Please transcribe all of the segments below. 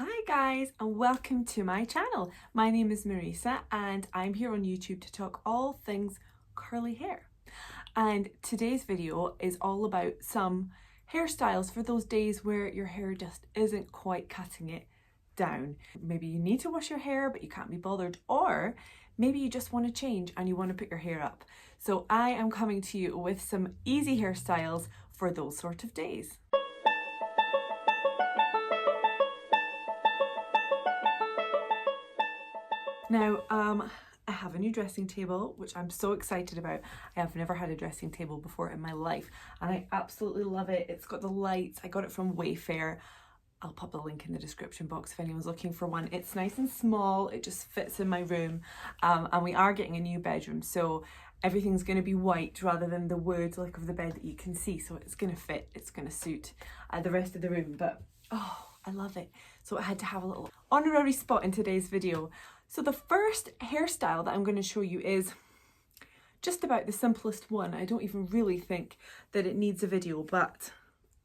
Hi guys, and welcome to my channel. My name is Marisa and I'm here on YouTube to talk all things curly hair. And today's video is all about some hairstyles for those days where your hair just isn't quite cutting it down. Maybe you need to wash your hair but you can't be bothered, or maybe you just want to change and you want to put your hair up. So I am coming to you with some easy hairstyles for those sort of days. Now, I have a new dressing table, which I'm so excited about. I have never had a dressing table before in my life, and I absolutely love it. It's got the lights. I got it from Wayfair. I'll pop a link in the description box if anyone's looking for one. It's nice and small. It just fits in my room, and we are getting a new bedroom, so everything's going to be white rather than the wood look of the bed that you can see. So it's going to fit. It's going to suit the rest of the room. But oh, I love it. So I had to have a little honorary spot in today's video. So the first hairstyle that I'm going to show you is just about the simplest one. I don't even really think that it needs a video, but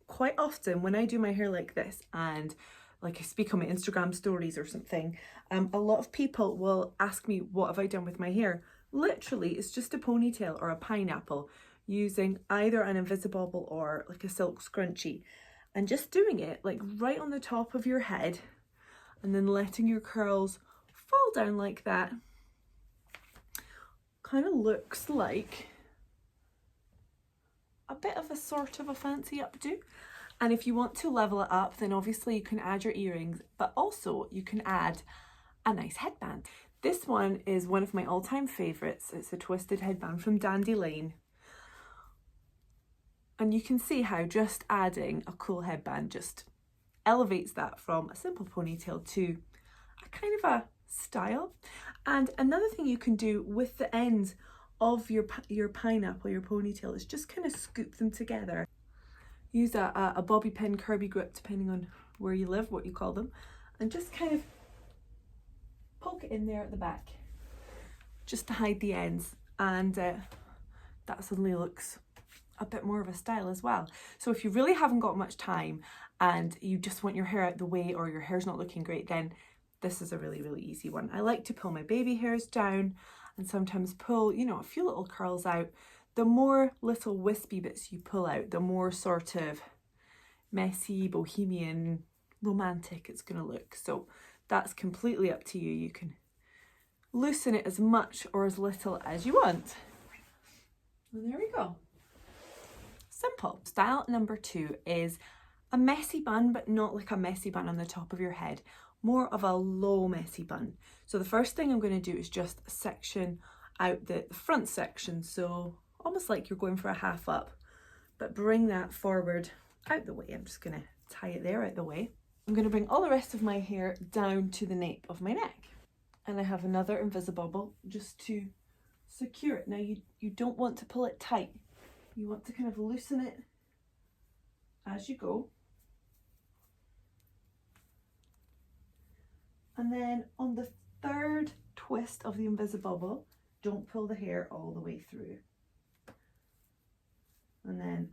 quite often when I do my hair like this and like I speak on my Instagram stories or something, a lot of people will ask me, what have I done with my hair? Literally, it's just a ponytail or a pineapple using either an Invisibobble or like a silk scrunchie, and just doing it like right on the top of your head and then letting your curls fall down like that. Kind of looks like a bit of a sort of a fancy updo. And if you want to level it up, then obviously you can add your earrings, but also you can add a nice headband. This one is one of my all-time favorites. It's a twisted headband from Dandy Lane. And you can see how just adding a cool headband just elevates that from a simple ponytail to a kind of a style. And another thing you can do with the ends of your pineapple, your ponytail, is just kind of scoop them together. Use a bobby pin, Kirby grip, depending on where you live, what you call them, and just kind of poke it in there at the back just to hide the ends, and that suddenly looks a bit more of a style as well. So if you really haven't got much time and you just want your hair out the way, or your hair's not looking great, then this is a really easy one. I like to pull my baby hairs down and sometimes pull, you know, a few little curls out. The more little wispy bits you pull out, the more sort of messy, bohemian, romantic it's going to look. So that's completely up to you. You can loosen it as much or as little as you want. And there we go. Simple. Style number 2 is a messy bun, but not like a messy bun on the top of your head. More of a low messy bun. So the first thing I'm going to do is just section out the front section, so almost like you're going for a half up, but bring that forward out the way. I'm just going to tie it there out the way. I'm going to bring all the rest of my hair down to the nape of my neck, and I have another Invisibobble just to secure it. Now you don't want to pull it tight, you want to kind of loosen it as you go. And then on the third twist of the Invisibobble, don't pull the hair all the way through. And then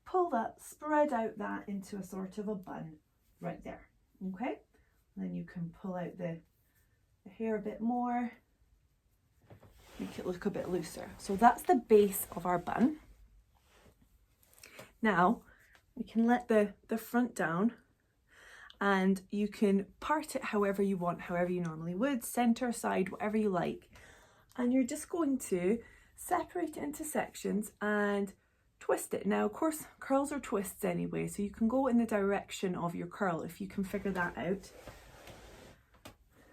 pull that, spread out that into a sort of a bun right there, okay? And then you can pull out the hair a bit more, make it look a bit looser. So that's the base of our bun. Now we can let the front down, and you can part it however you want, however you normally would, center, side, whatever you like. And you're just going to separate it into sections and twist it. Now, of course, curls are twists anyway, so you can go in the direction of your curl if you can figure that out.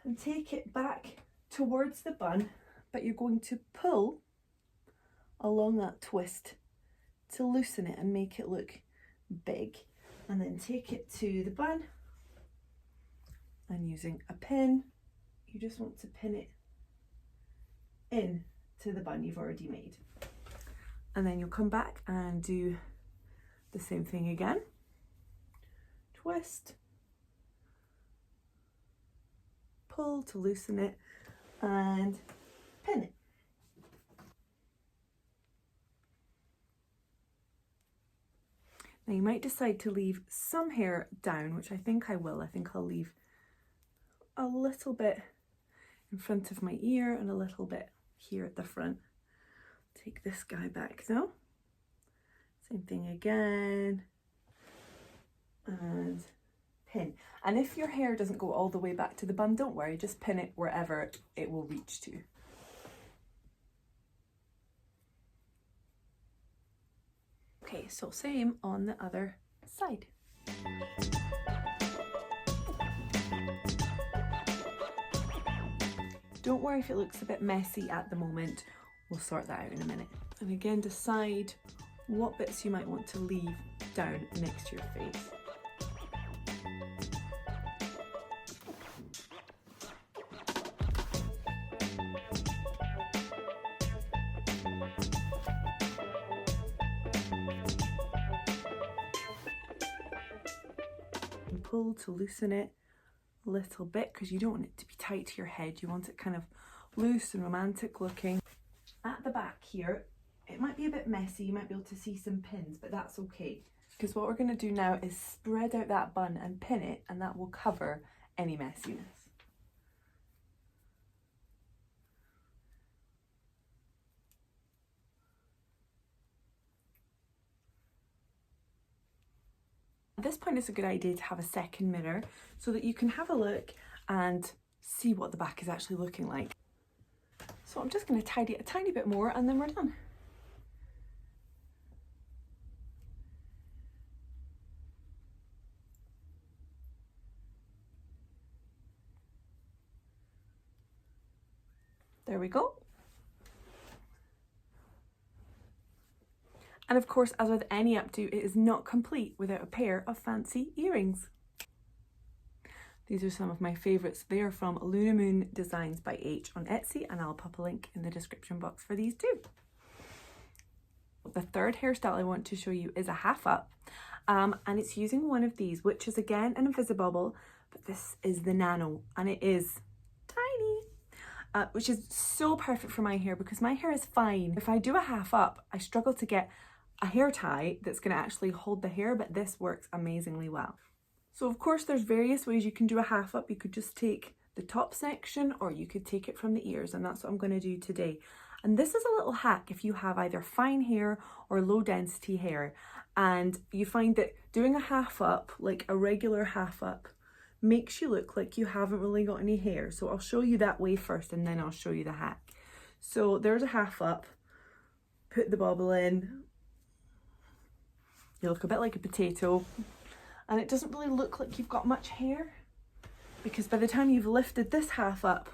And take it back towards the bun, but you're going to pull along that twist to loosen it and make it look big. And then take it to the bun. And using a pin, you just want to pin it in to the bun you've already made. And then you'll come back and do the same thing again. Twist, pull to loosen it, and pin it. Now you might decide to leave some hair down, which I think I will. I think I'll leave a little bit in front of my ear and a little bit here at the front. Take this guy back though. Same thing again. And pin. And if your hair doesn't go all the way back to the bun, don't worry, just pin it wherever it will reach to. Okay, so same on the other side. Don't worry if it looks a bit messy at the moment, we'll sort that out in a minute. And again, decide what bits you might want to leave down next to your face. And pull to loosen it a little bit, because you don't want it to be tight to your head. You want it kind of loose and romantic looking. At the back here, it might be a bit messy, you might be able to see some pins, but that's okay. Because what we're going to do now is spread out that bun and pin it, and that will cover any messiness. At this point, it's a good idea to have a second mirror so that you can have a look and see what the back is actually looking like. So I'm just going to tidy it a tiny bit more and then we're done. There we go. And of course, as with any updo, it is not complete without a pair of fancy earrings. These are some of my favourites. They are from Lunamoon Designs by H on Etsy, and I'll pop a link in the description box for these too. The third hairstyle I want to show you is a half up, and it's using one of these, which is again an Invisibobble, but this is the Nano, and it is tiny, which is so perfect for my hair because my hair is fine. If I do a half up, I struggle to get a hair tie that's going to actually hold the hair, but this works amazingly well. So of course there's various ways you can do a half up. You could just take the top section, or you could take it from the ears, and that's what I'm going to do today. And this is a little hack if you have either fine hair or low density hair, and you find that doing a half up, like a regular half up, makes you look like you haven't really got any hair. So I'll show you that way first, and then I'll show you the hack. So there's a half up, put the bobble in, you look a bit like a potato, and it doesn't really look like you've got much hair, because by the time you've lifted this half up,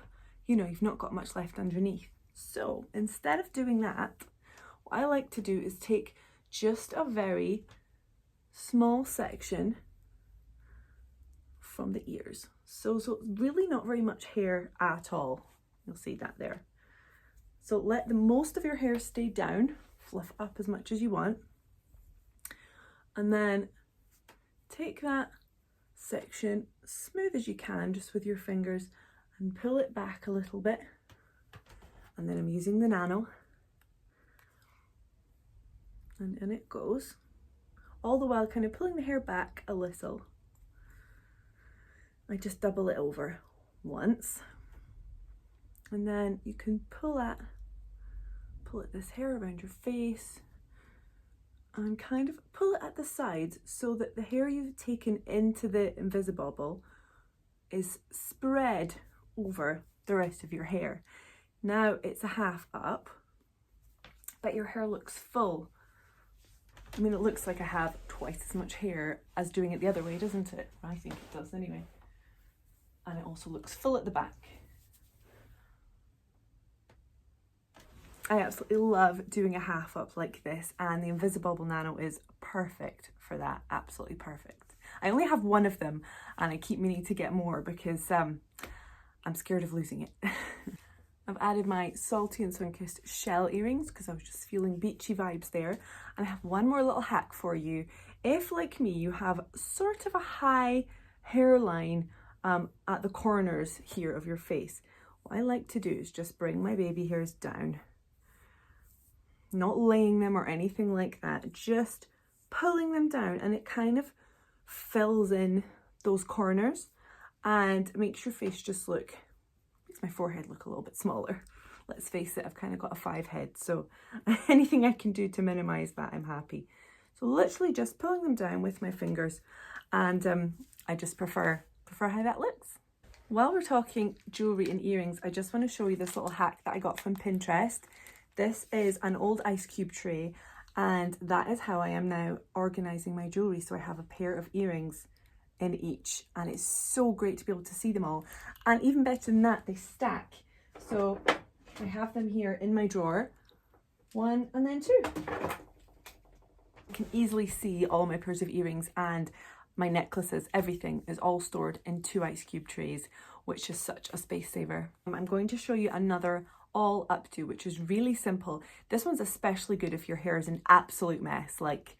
you know, you've not got much left underneath. So instead of doing that, what I like to do is take just a very small section from the ears. So really not very much hair at all. You'll see that there. So let the most of your hair stay down, fluff up as much as you want, and then take that section smooth as you can just with your fingers and pull it back a little bit. And then I'm using the Nano, and in it goes, all the while kind of pulling the hair back a little. I just double it over once, and then you can pull at this hair around your face and kind of pull it at the sides so that the hair you've taken into the Invisibobble is spread over the rest of your hair. Now it's a half up, but your hair looks full. I mean, it looks like I have twice as much hair as doing it the other way, doesn't it? I think it does anyway. And it also looks full at the back. I absolutely love doing a half up like this, and the Invisibobble Nano is perfect for that, absolutely perfect. I only have one of them, and I keep meaning to get more because I'm scared of losing it. I've added my Salty and Sunkissed shell earrings because I was just feeling beachy vibes there. And I have one more little hack for you. If, like me, you have sort of a high hairline at the corners here of your face, what I like to do is just bring my baby hairs down. Not laying them or anything like that, just pulling them down, and it kind of fills in those corners and makes your face just look, makes my forehead look a little bit smaller. Let's face it, I've kind of got a 5 head, so anything I can do to minimize that, I'm happy. So literally just pulling them down with my fingers, and I just prefer how that looks. While we're talking jewelry and earrings, I just want to show you this little hack that I got from Pinterest. This is an old ice cube tray, and that is how I am now organizing my jewelry. So I have a pair of earrings in each, and it's so great to be able to see them all. And even better than that, they stack. So I have them here in my drawer, 1 and then 2. I can easily see all my pairs of earrings and my necklaces. Everything is all stored in 2 ice cube trays, which is such a space saver. I'm going to show you another all updo, which is really simple. This one's especially good if your hair is an absolute mess, like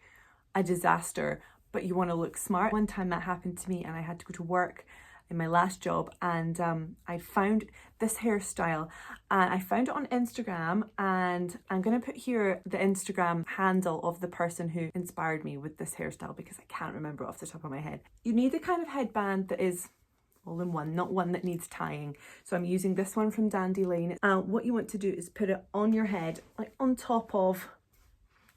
a disaster, but you want to look smart. One time that happened to me, and I had to go to work in my last job, and I found this hairstyle, and I found it on Instagram, and I'm going to put here the Instagram handle of the person who inspired me with this hairstyle, because I can't remember off the top of my head. You need a kind of headband that is all in one, not one that needs tying. So I'm using this one from Dandy Lane. What you want to do is put it on your head, like on top of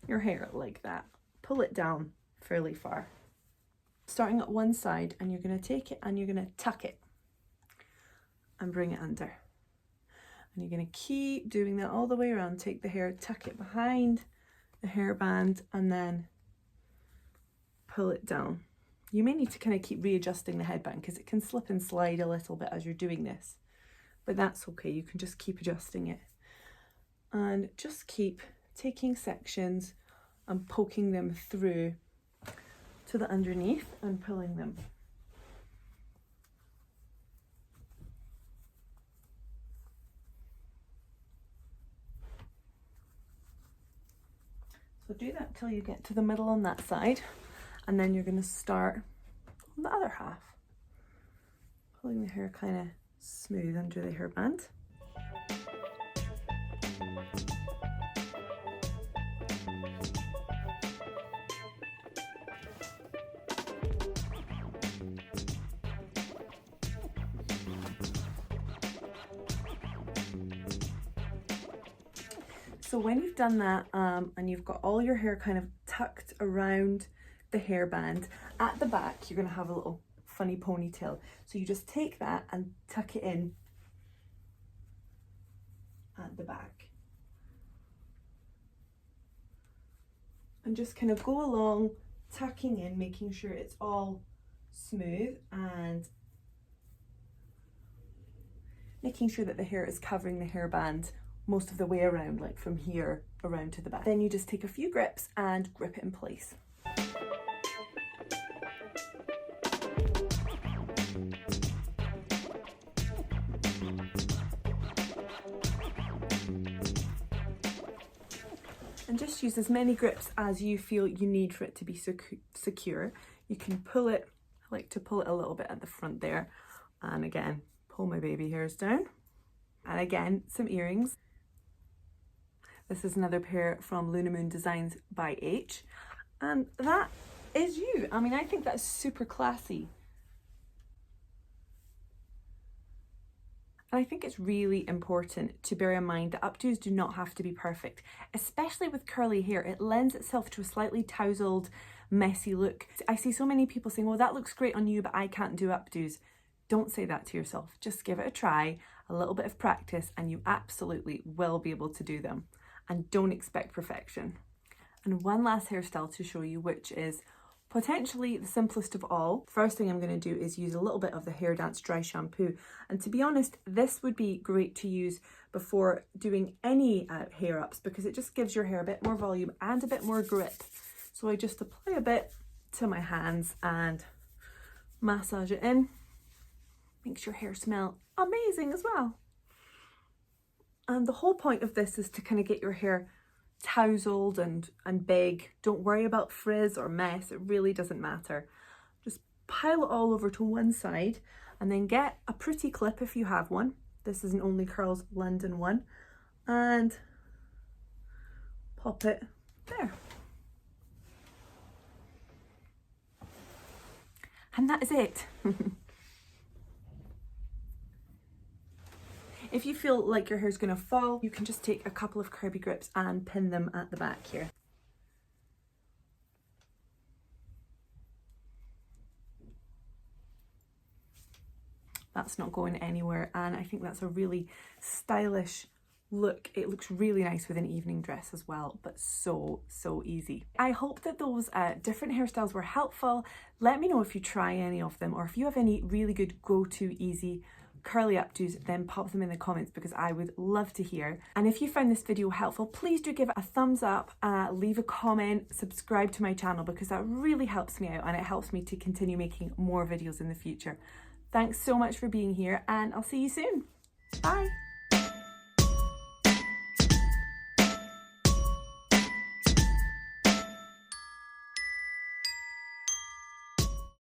your hair, like that. Pull it down fairly far. Starting at one side, and you're going to take it and you're going to tuck it and bring it under. And you're going to keep doing that all the way around. Take the hair, tuck it behind the hairband, and then pull it down. You may need to kind of keep readjusting the headband because it can slip and slide a little bit as you're doing this, but that's okay. You can just keep adjusting it, and just keep taking sections and poking them through to the underneath and pulling them. So do that till you get to the middle on that side, and then you're going to start on the other half, pulling the hair kind of smooth under the hairband. So when you've done that, and you've got all your hair kind of tucked around the hairband, at the back you're going to have a little funny ponytail. So you just take that and tuck it in at the back. And just kind of go along, tucking in, making sure it's all smooth and making sure that the hair is covering the hairband most of the way around, like from here around to the back. Then you just take a few grips and grip it in place. And just use as many grips as you feel you need for it to be secure. You can pull it, I like to pull it a little bit at the front there, and again, pull my baby hairs down. And again, some earrings. This is another pair from Lunamoon Designs by H, and that is you. I mean, I think that's super classy. And I think it's really important to bear in mind that updos do not have to be perfect, especially with curly hair. It lends itself to a slightly tousled, messy look. I see so many people saying, well, that looks great on you, but I can't do updos. Don't say that to yourself. Just give it a try, a little bit of practice, and you absolutely will be able to do them. And don't expect perfection. And one last hairstyle to show you, which is potentially the simplest of all. First thing I'm going to do is use a little bit of the Hair Dance dry shampoo. And to be honest, this would be great to use before doing any hair ups, because it just gives your hair a bit more volume and a bit more grip. So I just apply a bit to my hands and massage it in. Makes your hair smell amazing as well. And the whole point of this is to kind of get your hair tousled and big. Don't worry about frizz or mess. It really doesn't matter. Just pile it all over to one side, and then get a pretty clip if you have one. This is an Only Curls London one, and pop it there. And that is it. If you feel like your hair's gonna fall, you can just take a couple of Kirby grips and pin them at the back here. That's not going anywhere, and I think that's a really stylish look. It looks really nice with an evening dress as well, but so easy. I hope that those different hairstyles were helpful. Let me know if you try any of them, or if you have any really good go-to easy curly updos, then pop them in the comments because I would love to hear. And if you found this video helpful, please do give it a thumbs up, leave a comment, subscribe to my channel, because that really helps me out and it helps me to continue making more videos in the future. Thanks so much for being here, and I'll see you soon. Bye.